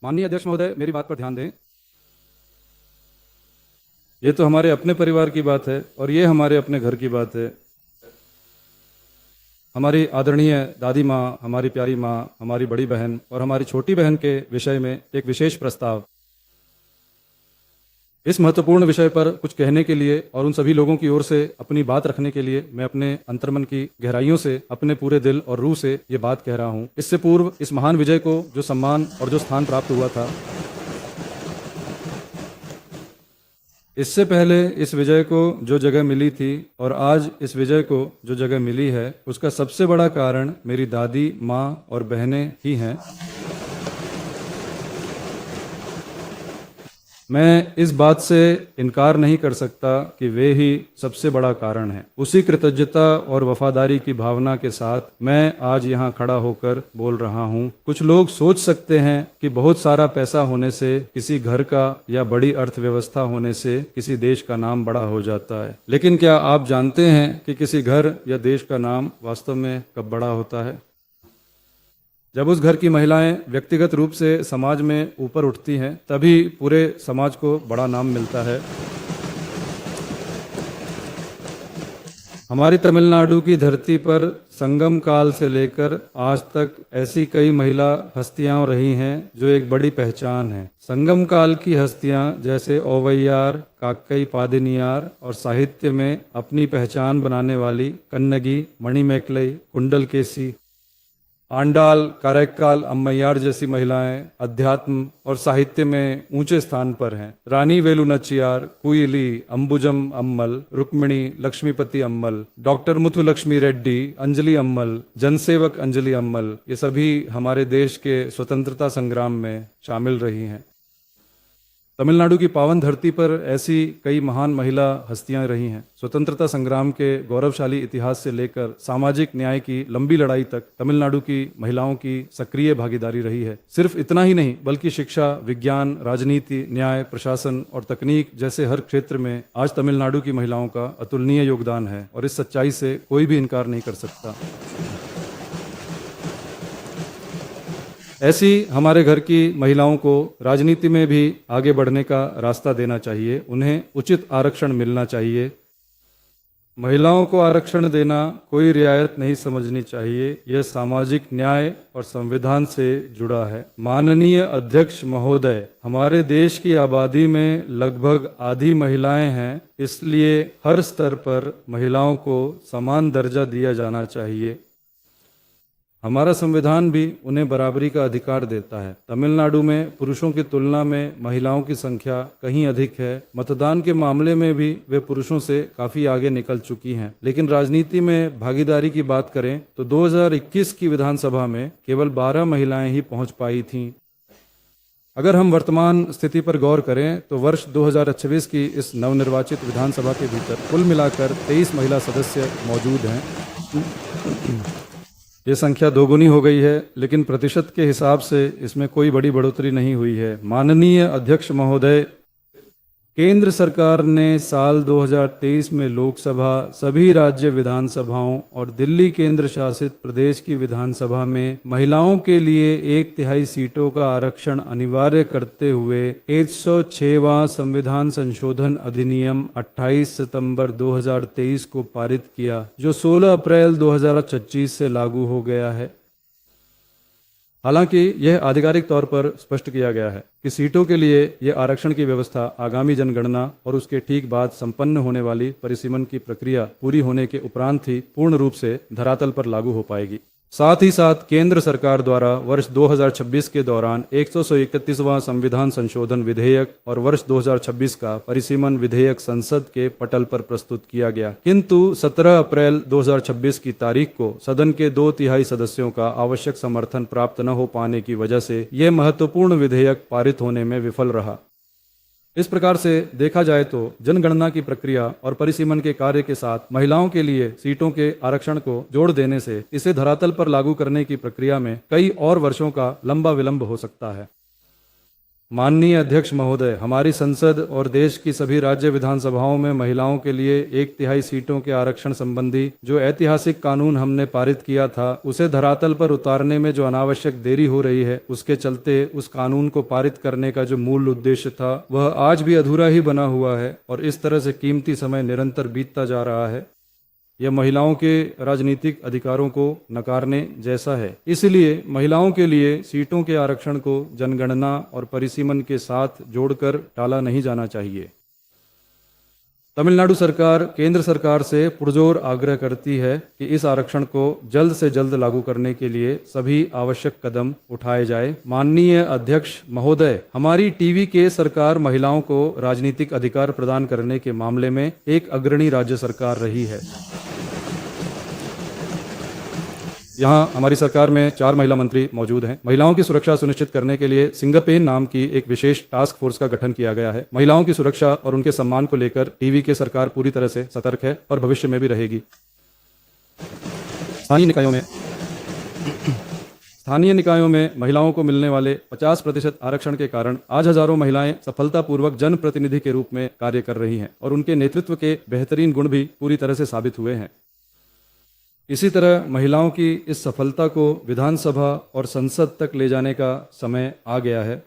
माननीय अध्यक्ष महोदय, मेरी बात पर ध्यान दें। ये तो हमारे अपने परिवार की बात है और ये हमारे अपने घर की बात है। हमारी आदरणीय दादी माँ, हमारी प्यारी माँ, हमारी बड़ी बहन और हमारी छोटी बहन के विषय में एक विशेष प्रस्ताव। इस महत्वपूर्ण विषय पर कुछ कहने के लिए और उन सभी लोगों की ओर से अपनी बात रखने के लिए मैं अपने अंतर्मन की गहराइयों से, अपने पूरे दिल और रूह से ये बात कह रहा हूँ। इससे पूर्व इस महान विजय को जो सम्मान और जो स्थान प्राप्त हुआ था, इससे पहले इस विजय को जो जगह मिली थी और आज इस विजय को जो जगह मिली है, उसका सबसे बड़ा कारण मेरी दादी, माँ और बहनें ही हैं। मैं इस बात से इनकार नहीं कर सकता कि वे ही सबसे बड़ा कारण है। उसी कृतज्ञता और वफादारी की भावना के साथ मैं आज यहाँ खड़ा होकर बोल रहा हूँ। कुछ लोग सोच सकते हैं कि बहुत सारा पैसा होने से, किसी घर का या बड़ी अर्थव्यवस्था होने से किसी देश का नाम बड़ा हो जाता है। लेकिन क्या आप जानते हैं कि किसी घर या देश का नाम वास्तव में कब बड़ा होता है? जब उस घर की महिलाएं व्यक्तिगत रूप से समाज में ऊपर उठती हैं, तभी पूरे समाज को बड़ा नाम मिलता है। हमारी तमिलनाडु की धरती पर संगम काल से लेकर आज तक ऐसी कई महिला हस्तियां रही हैं जो एक बड़ी पहचान है। संगम काल की हस्तियां जैसे ओवैयार, काक्कई पादिनियार और साहित्य में अपनी पहचान बनाने वाली कन्नगी, मणिमेकलई, कुंडलकेसी, आंडाल, कारेक्काल, अम्मैयार जैसी महिलाएं अध्यात्म और साहित्य में ऊंचे स्थान पर हैं। रानी वेलु नच्चियार, कुइली, अंबुजम अम्मल, रुक्मिणी, लक्ष्मीपति अम्मल, डॉक्टर मुथुलक्ष्मी रेड्डी, अंजलि अम्मल, जनसेवक अंजलि अम्मल, ये सभी हमारे देश के स्वतंत्रता संग्राम में शामिल रही हैं। तमिलनाडु की पावन धरती पर ऐसी कई महान महिला हस्तियां रही हैं। स्वतंत्रता संग्राम के गौरवशाली इतिहास से लेकर सामाजिक न्याय की लंबी लड़ाई तक तमिलनाडु की महिलाओं की सक्रिय भागीदारी रही है। सिर्फ इतना ही नहीं, बल्कि शिक्षा, विज्ञान, राजनीति, न्याय, प्रशासन और तकनीक जैसे हर क्षेत्र में आज तमिलनाडु की महिलाओं का अतुलनीय योगदान है और इस सच्चाई से कोई भी इनकार नहीं कर सकता। ऐसी हमारे घर की महिलाओं को राजनीति में भी आगे बढ़ने का रास्ता देना चाहिए। उन्हें उचित आरक्षण मिलना चाहिए। महिलाओं को आरक्षण देना कोई रियायत नहीं समझनी चाहिए। यह सामाजिक न्याय और संविधान से जुड़ा है। माननीय अध्यक्ष महोदय, हमारे देश की आबादी में लगभग आधी महिलाएं हैं, इसलिए हर स्तर पर महिलाओं को समान दर्जा दिया जाना चाहिए। हमारा संविधान भी उन्हें बराबरी का अधिकार देता है। तमिलनाडु में पुरुषों की तुलना में महिलाओं की संख्या कहीं अधिक है। मतदान के मामले में भी वे पुरुषों से काफी आगे निकल चुकी हैं। लेकिन राजनीति में भागीदारी की बात करें तो 2021 की विधानसभा में केवल 12 महिलाएं ही पहुंच पाई थीं। अगर हम वर्तमान स्थिति पर गौर करें तो वर्ष 2026 की इस नवनिर्वाचित विधानसभा के भीतर कुल मिलाकर 23 महिला सदस्य मौजूद हैं। ये संख्या दोगुनी हो गई है, लेकिन प्रतिशत के हिसाब से इसमें कोई बड़ी बढ़ोतरी नहीं हुई है। माननीय अध्यक्ष महोदय, केंद्र सरकार ने साल 2023 में लोकसभा, सभी राज्य विधानसभाओं और दिल्ली केंद्र शासित प्रदेश की विधानसभा में महिलाओं के लिए 1/3 सीटों का आरक्षण अनिवार्य करते हुए 106वां संविधान संशोधन अधिनियम 28 सितंबर 2023 को पारित किया, जो 16 अप्रैल 2025 से लागू हो गया है। हालांकि यह आधिकारिक तौर पर स्पष्ट किया गया है कि सीटों के लिए यह आरक्षण की व्यवस्था आगामी जनगणना और उसके ठीक बाद संपन्न होने वाली परिसीमन की प्रक्रिया पूरी होने के उपरांत ही पूर्ण रूप से धरातल पर लागू हो पाएगी। साथ ही साथ केंद्र सरकार द्वारा वर्ष 2026 के दौरान 131वां संविधान संशोधन विधेयक और वर्ष 2026 का परिसीमन विधेयक संसद के पटल पर प्रस्तुत किया गया, किंतु 17 अप्रैल 2026 की तारीख को सदन के 2/3 सदस्यों का आवश्यक समर्थन प्राप्त न हो पाने की वजह से यह महत्वपूर्ण विधेयक पारित होने में विफल रहा। इस प्रकार से देखा जाए तो जनगणना की प्रक्रिया और परिसीमन के कार्य के साथ महिलाओं के लिए सीटों के आरक्षण को जोड़ देने से इसे धरातल पर लागू करने की प्रक्रिया में कई और वर्षों का लंबा विलंब हो सकता है। माननीय अध्यक्ष महोदय, हमारी संसद और देश की सभी राज्य विधानसभाओं में महिलाओं के लिए 1/3 सीटों के आरक्षण संबंधी जो ऐतिहासिक कानून हमने पारित किया था, उसे धरातल पर उतारने में जो अनावश्यक देरी हो रही है, उसके चलते उस कानून को पारित करने का जो मूल उद्देश्य था वह आज भी अधूरा ही बना हुआ है और इस तरह से कीमती समय निरंतर बीतता जा रहा है। यह महिलाओं के राजनीतिक अधिकारों को नकारने जैसा है। इसलिए महिलाओं के लिए सीटों के आरक्षण को जनगणना और परिसीमन के साथ जोड़कर टाला नहीं जाना चाहिए। तमिलनाडु सरकार केंद्र सरकार से पुरजोर आग्रह करती है कि इस आरक्षण को जल्द से जल्द लागू करने के लिए सभी आवश्यक कदम उठाए जाए। माननीय अध्यक्ष महोदय, हमारी टीवी के सरकार महिलाओं को राजनीतिक अधिकार प्रदान करने के मामले में एक अग्रणी राज्य सरकार रही है। यहाँ हमारी सरकार में 4 महिला मंत्री मौजूद हैं। महिलाओं की सुरक्षा सुनिश्चित करने के लिए सिंगपेन नाम की एक विशेष टास्क फोर्स का गठन किया गया है। महिलाओं की सुरक्षा और उनके सम्मान को लेकर टीवी के सरकार पूरी तरह से सतर्क है और भविष्य में भी रहेगी। स्थानीय निकायों में महिलाओं को मिलने वाले 50% आरक्षण के कारण आज हजारों महिलाएं सफलतापूर्वक जनप्रतिनिधि के रूप में कार्य कर रही हैं और उनके नेतृत्व के बेहतरीन गुण भी पूरी तरह से साबित हुए हैं। इसी तरह महिलाओं की इस सफलता को विधानसभा और संसद तक ले जाने का समय आ गया है।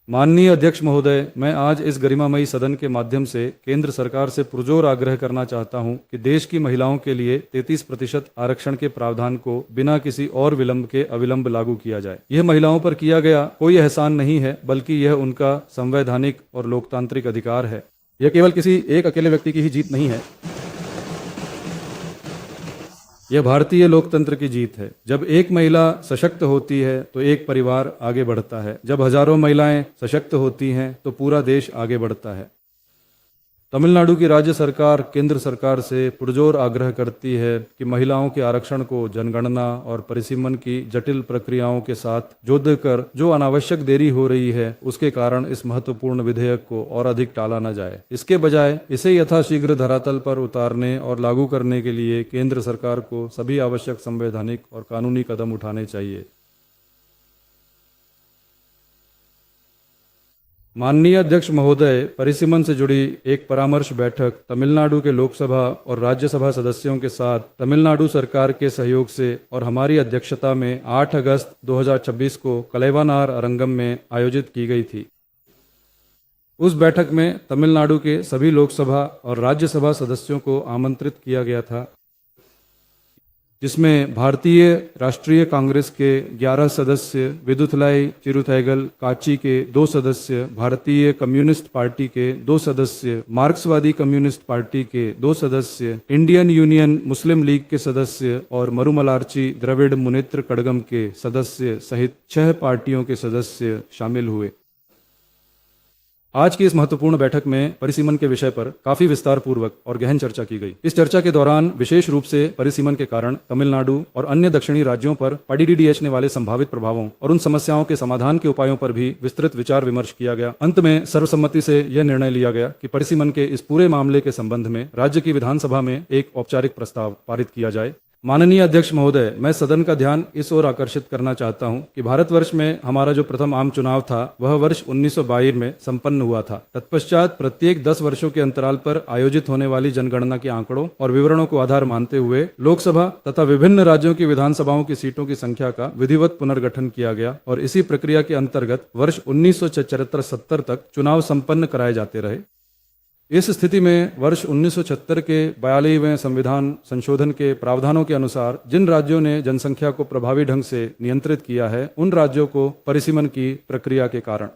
माननीय अध्यक्ष महोदय, मैं आज इस गरिमामयी सदन के माध्यम से केंद्र सरकार से पुरजोर आग्रह करना चाहता हूं कि देश की महिलाओं के लिए 33% आरक्षण के प्रावधान को बिना किसी और विलंब के अविलंब लागू किया जाए। यह महिलाओं पर किया गया कोई एहसान नहीं है, बल्कि यह उनका संवैधानिक और लोकतांत्रिक अधिकार है। यह केवल किसी एक अकेले व्यक्ति की ही जीत नहीं है, यह भारतीय लोकतंत्र की जीत है। जब एक महिला सशक्त होती है तो एक परिवार आगे बढ़ता है। जब हजारों महिलाएं सशक्त होती हैं तो पूरा देश आगे बढ़ता है। तमिलनाडु की राज्य सरकार केंद्र सरकार से पुरजोर आग्रह करती है कि महिलाओं के आरक्षण को जनगणना और परिसीमन की जटिल प्रक्रियाओं के साथ जोड़कर जो अनावश्यक देरी हो रही है, उसके कारण इस महत्वपूर्ण विधेयक को और अधिक टाला न जाए। इसके बजाय इसे यथाशीघ्र धरातल पर उतारने और लागू करने के लिए केंद्र सरकार को सभी आवश्यक संवैधानिक और कानूनी कदम उठाने चाहिए। माननीय अध्यक्ष महोदय, परिसीमन से जुड़ी एक परामर्श बैठक तमिलनाडु के लोकसभा और राज्यसभा सदस्यों के साथ तमिलनाडु सरकार के सहयोग से और हमारी अध्यक्षता में 8 अगस्त 2026 को कलैवानार अरंगम में आयोजित की गई थी। उस बैठक में तमिलनाडु के सभी लोकसभा और राज्यसभा सदस्यों को आमंत्रित किया गया था, जिसमें भारतीय राष्ट्रीय कांग्रेस के 11 सदस्य, विदुथलाई चिरुथैगल काची के 2 सदस्य, भारतीय कम्युनिस्ट पार्टी के 2 सदस्य, मार्क्सवादी कम्युनिस्ट पार्टी के 2 सदस्य, इंडियन यूनियन मुस्लिम लीग के सदस्य और मरुमलार्ची द्रविड़ मुनेत्र कड़गम के सदस्य सहित 6 पार्टियों के सदस्य शामिल हुए। आज की इस महत्वपूर्ण बैठक में परिसीमन के विषय पर काफी विस्तार पूर्वक और गहन चर्चा की गई। इस चर्चा के दौरान विशेष रूप से परिसीमन के कारण तमिलनाडु और अन्य दक्षिणी राज्यों पर पीडीडीएच ने वाले संभावित प्रभावों और उन समस्याओं के समाधान के उपायों पर भी विस्तृत विचार विमर्श किया गया। अंत में सर्वसम्मति से यह निर्णय लिया गया कि परिसीमन के इस पूरे मामले के संबंध में राज्य की विधानसभा में एक औपचारिक प्रस्ताव पारित किया जाए। माननीय अध्यक्ष महोदय, मैं सदन का ध्यान इस ओर आकर्षित करना चाहता हूं कि भारतवर्ष में हमारा जो प्रथम आम चुनाव था वह वर्ष 1922 में संपन्न हुआ था। तत्पश्चात प्रत्येक 10 वर्षों के अंतराल पर आयोजित होने वाली जनगणना के आंकड़ों और विवरणों को आधार मानते हुए लोकसभा तथा विभिन्न राज्यों की विधानसभाओं की सीटों की संख्या का विधिवत पुनर्गठन किया गया और इसी प्रक्रिया के अंतर्गत वर्ष 1976-70 तक चुनाव संपन्न कराए जाते रहे। इस स्थिति में वर्ष 1976 के 42वें संविधान संशोधन के प्रावधानों के अनुसार जिन राज्यों ने जनसंख्या को प्रभावी ढंग से नियंत्रित किया है, उन राज्यों को परिसीमन की प्रक्रिया के कारण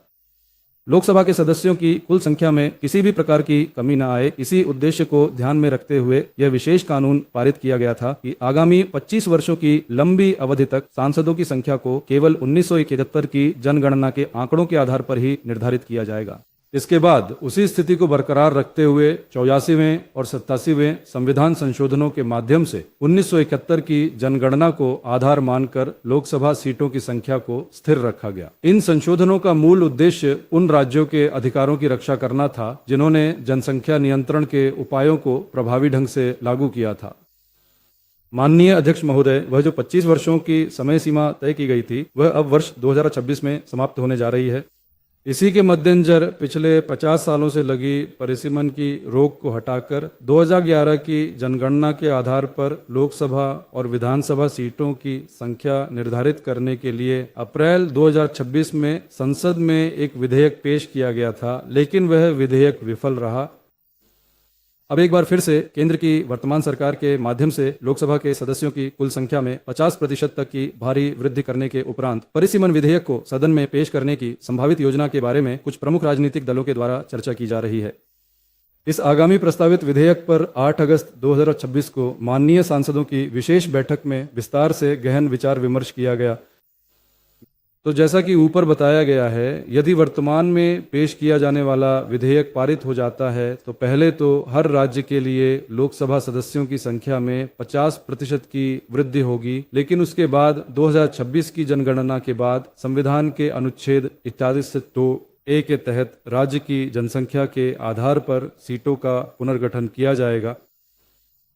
लोकसभा के सदस्यों की कुल संख्या में किसी भी प्रकार की कमी न आए, इसी उद्देश्य को ध्यान में रखते हुए यह विशेष कानून पारित किया गया था कि आगामी 25 वर्षों की लंबी अवधि तक सांसदों की संख्या को केवल 1971 की जनगणना के आंकड़ों के आधार पर ही निर्धारित किया जाएगा। इसके बाद उसी स्थिति को बरकरार रखते हुए 84वें और 87वें संविधान संशोधनों के माध्यम से 1971 की जनगणना को आधार मानकर लोकसभा सीटों की संख्या को स्थिर रखा गया। इन संशोधनों का मूल उद्देश्य उन राज्यों के अधिकारों की रक्षा करना था जिन्होंने जनसंख्या नियंत्रण के उपायों को प्रभावी ढंग से लागू किया था। माननीय अध्यक्ष महोदय, वह जो 25 वर्षों की समय सीमा तय की गई थी वह अब वर्ष 2026 में समाप्त होने जा रही है। इसी के मद्देनजर पिछले 50 सालों से लगी परिसीमन की रोक को हटाकर 2011 की जनगणना के आधार पर लोकसभा और विधानसभा सीटों की संख्या निर्धारित करने के लिए अप्रैल 2026 में संसद में एक विधेयक पेश किया गया था, लेकिन वह विधेयक विफल रहा। अब एक बार फिर से केंद्र की वर्तमान सरकार के माध्यम से लोकसभा के सदस्यों की कुल संख्या में 50% तक की भारी वृद्धि करने के उपरांत परिसीमन विधेयक को सदन में पेश करने की संभावित योजना के बारे में कुछ प्रमुख राजनीतिक दलों के द्वारा चर्चा की जा रही है। इस आगामी प्रस्तावित विधेयक पर 8 अगस्त 2026 को माननीय सांसदों की विशेष बैठक में विस्तार से गहन विचार विमर्श किया गया। तो जैसा कि ऊपर बताया गया है, यदि वर्तमान में पेश किया जाने वाला विधेयक पारित हो जाता है तो पहले तो हर राज्य के लिए लोकसभा सदस्यों की संख्या में 50% की वृद्धि होगी, लेकिन उसके बाद 2026 की जनगणना के बाद संविधान के अनुच्छेद 41(2)(a) के तहत राज्य की जनसंख्या के आधार पर सीटों का पुनर्गठन किया जाएगा।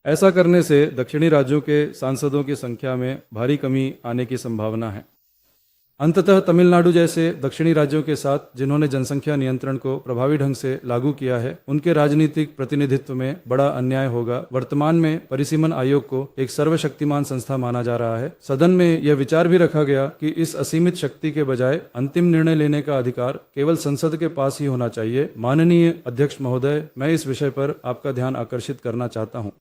ऐसा करने से दक्षिणी राज्यों के सांसदों की संख्या में भारी कमी आने की संभावना है। अंततः तमिलनाडु जैसे दक्षिणी राज्यों के साथ जिन्होंने जनसंख्या नियंत्रण को प्रभावी ढंग से लागू किया है, उनके राजनीतिक प्रतिनिधित्व में बड़ा अन्याय होगा। वर्तमान में परिसीमन आयोग को एक सर्वशक्तिमान संस्था माना जा रहा है। सदन में यह विचार भी रखा गया कि इस असीमित शक्ति के बजाय अंतिम निर्णय लेने का अधिकार केवल संसद के पास ही होना चाहिए। माननीय अध्यक्ष महोदय, मैं इस विषय पर आपका ध्यान आकर्षित करना चाहता हूँ।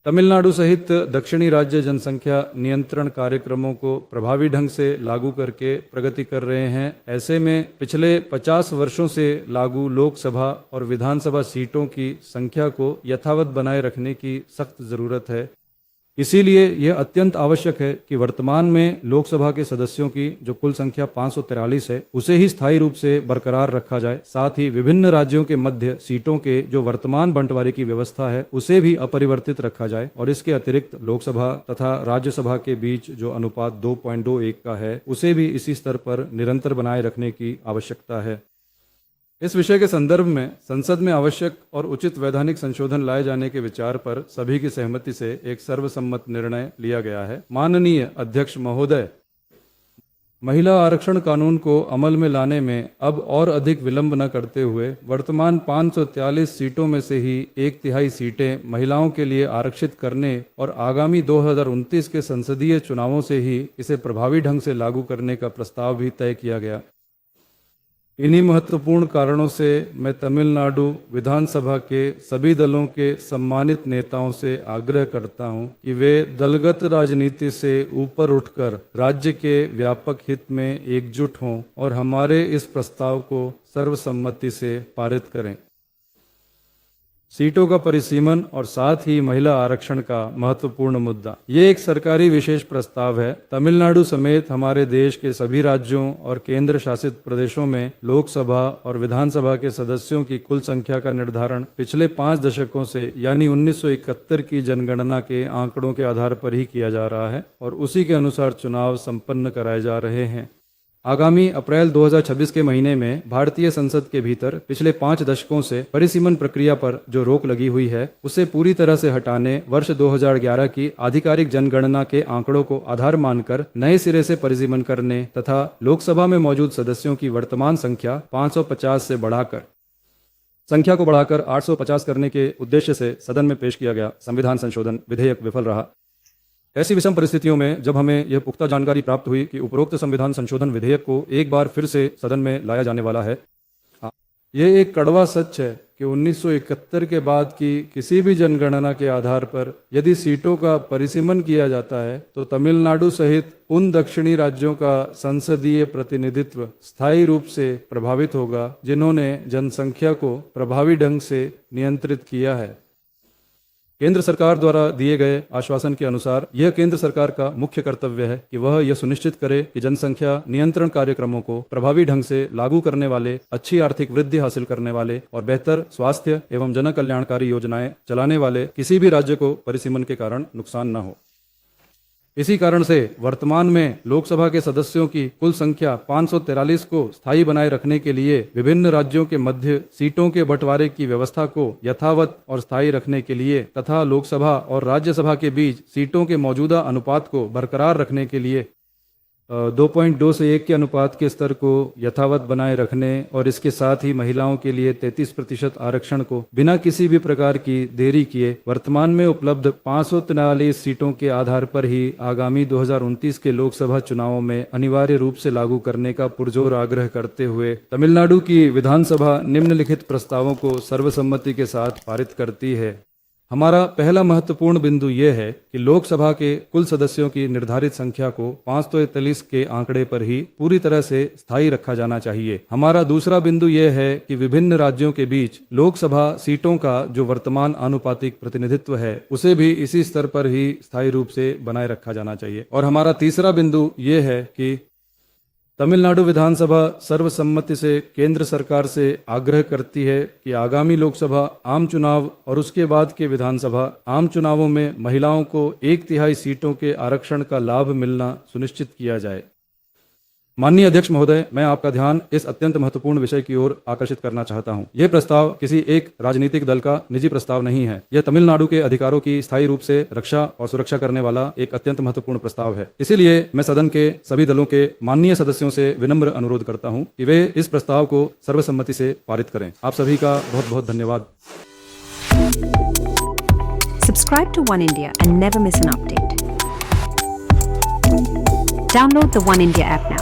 तमिलनाडु सहित दक्षिणी राज्य जनसंख्या नियंत्रण कार्यक्रमों को प्रभावी ढंग से लागू करके प्रगति कर रहे हैं। ऐसे में पिछले 50 वर्षों से लागू लोकसभा और विधानसभा सीटों की संख्या को यथावत बनाए रखने की सख्त जरूरत है। इसीलिए यह अत्यंत आवश्यक है कि वर्तमान में लोकसभा के सदस्यों की जो कुल संख्या 543 है, उसे ही स्थायी रूप से बरकरार रखा जाए। साथ ही विभिन्न राज्यों के मध्य सीटों के जो वर्तमान बंटवारे की व्यवस्था है, उसे भी अपरिवर्तित रखा जाए और इसके अतिरिक्त लोकसभा तथा राज्यसभा के बीच जो अनुपात 2.21 का है, उसे भी इसी स्तर पर निरंतर बनाए रखने की आवश्यकता है। इस विषय के संदर्भ में संसद में आवश्यक और उचित वैधानिक संशोधन लाए जाने के विचार पर सभी की सहमति से एक सर्वसम्मत निर्णय लिया गया है। माननीय अध्यक्ष महोदय, महिला आरक्षण कानून को अमल में लाने में अब और अधिक विलंब न करते हुए वर्तमान 543 सीटों में से ही 1/3 सीटें महिलाओं के लिए आरक्षित करने और आगामी 2029 के संसदीय चुनावों से ही इसे प्रभावी ढंग से लागू करने का प्रस्ताव भी तय किया गया। इन्हीं महत्वपूर्ण कारणों से मैं तमिलनाडु विधानसभा के सभी दलों के सम्मानित नेताओं से आग्रह करता हूं कि वे दलगत राजनीति से ऊपर उठकर राज्य के व्यापक हित में एकजुट हों और हमारे इस प्रस्ताव को सर्वसम्मति से पारित करें। सीटों का परिसीमन और साथ ही महिला आरक्षण का महत्वपूर्ण मुद्दा, ये एक सरकारी विशेष प्रस्ताव है। तमिलनाडु समेत हमारे देश के सभी राज्यों और केंद्र शासित प्रदेशों में लोकसभा और विधानसभा के सदस्यों की कुल संख्या का निर्धारण पिछले 5 दशकों से यानी 1971 की जनगणना के आंकड़ों के आधार पर ही किया जा रहा है और उसी के अनुसार चुनाव संपन्न कराए जा रहे हैं। आगामी अप्रैल 2026 के महीने में भारतीय संसद के भीतर पिछले 5 दशकों से परिसीमन प्रक्रिया पर जो रोक लगी हुई है, उसे पूरी तरह से हटाने वर्ष 2011 की आधिकारिक जनगणना के आंकड़ों को आधार मानकर नए सिरे से परिसीमन करने तथा लोकसभा में मौजूद सदस्यों की वर्तमान संख्या 550 से बढ़ाकर 850 करने के उद्देश्य से सदन में पेश किया गया संविधान संशोधन विधेयक विफल रहा। ऐसी विषम परिस्थितियों में जब हमें यह पुख्ता जानकारी प्राप्त हुई कि उपरोक्त संविधान संशोधन विधेयक को एक बार फिर से सदन में लाया जाने वाला है, यह एक कड़वा सच है कि 1971 के बाद की किसी भी जनगणना के आधार पर यदि सीटों का परिसीमन किया जाता है तो तमिलनाडु सहित उन दक्षिणी राज्यों का संसदीय प्रतिनिधित्व स्थायी रूप से प्रभावित होगा जिन्होंने जनसंख्या को प्रभावी ढंग से नियंत्रित किया है। केंद्र सरकार द्वारा दिए गए आश्वासन के अनुसार यह केंद्र सरकार का मुख्य कर्तव्य है कि वह यह सुनिश्चित करे कि जनसंख्या नियंत्रण कार्यक्रमों को प्रभावी ढंग से लागू करने वाले, अच्छी आर्थिक वृद्धि हासिल करने वाले और बेहतर स्वास्थ्य एवं जन कल्याणकारी योजनाएं चलाने वाले किसी भी राज्य को परिसीमन के कारण नुकसान न हो। इसी कारण से वर्तमान में लोकसभा के सदस्यों की कुल संख्या 543 को स्थायी बनाए रखने के लिए विभिन्न राज्यों के मध्य सीटों के बंटवारे की व्यवस्था को यथावत और स्थायी रखने के लिए तथा लोकसभा और राज्यसभा के बीच सीटों के मौजूदा अनुपात को बरकरार रखने के लिए 2.2 से 1 के अनुपात के स्तर को यथावत बनाए रखने और इसके साथ ही महिलाओं के लिए 33% आरक्षण को बिना किसी भी प्रकार की देरी किए वर्तमान में उपलब्ध 543 सीटों के आधार पर ही आगामी 2029 के लोकसभा चुनावों में अनिवार्य रूप से लागू करने का पुरजोर आग्रह करते हुए तमिलनाडु की विधानसभा निम्नलिखित प्रस्तावों को सर्वसम्मति के साथ पारित करती है। हमारा पहला महत्वपूर्ण बिंदु यह है कि लोकसभा के कुल सदस्यों की निर्धारित संख्या को 543 के आंकड़े पर ही पूरी तरह से स्थायी रखा जाना चाहिए। हमारा दूसरा बिंदु यह है कि विभिन्न राज्यों के बीच लोकसभा सीटों का जो वर्तमान आनुपातिक प्रतिनिधित्व है उसे भी इसी स्तर पर ही स्थायी रूप से बनाए रखा जाना चाहिए। और हमारा तीसरा बिंदु यह है कि तमिलनाडु विधानसभा सर्वसम्मति से केंद्र सरकार से आग्रह करती है कि आगामी लोकसभा आम चुनाव और उसके बाद के विधानसभा आम चुनावों में महिलाओं को 1/3 सीटों के आरक्षण का लाभ मिलना सुनिश्चित किया जाए। माननीय अध्यक्ष महोदय, मैं आपका ध्यान इस अत्यंत महत्वपूर्ण विषय की ओर आकर्षित करना चाहता हूं। यह प्रस्ताव किसी एक राजनीतिक दल का निजी प्रस्ताव नहीं है। यह तमिलनाडु के अधिकारों की स्थायी रूप से रक्षा और सुरक्षा करने वाला एक अत्यंत महत्वपूर्ण प्रस्ताव है। इसीलिए मैं सदन के सभी दलों के माननीय सदस्यों से विनम्र अनुरोध करता हूं कि वे इस प्रस्ताव को सर्वसम्मति से पारित करें। आप सभी का बहुत बहुत धन्यवाद। Subscribe to One India and never miss an update. Download the One India app now.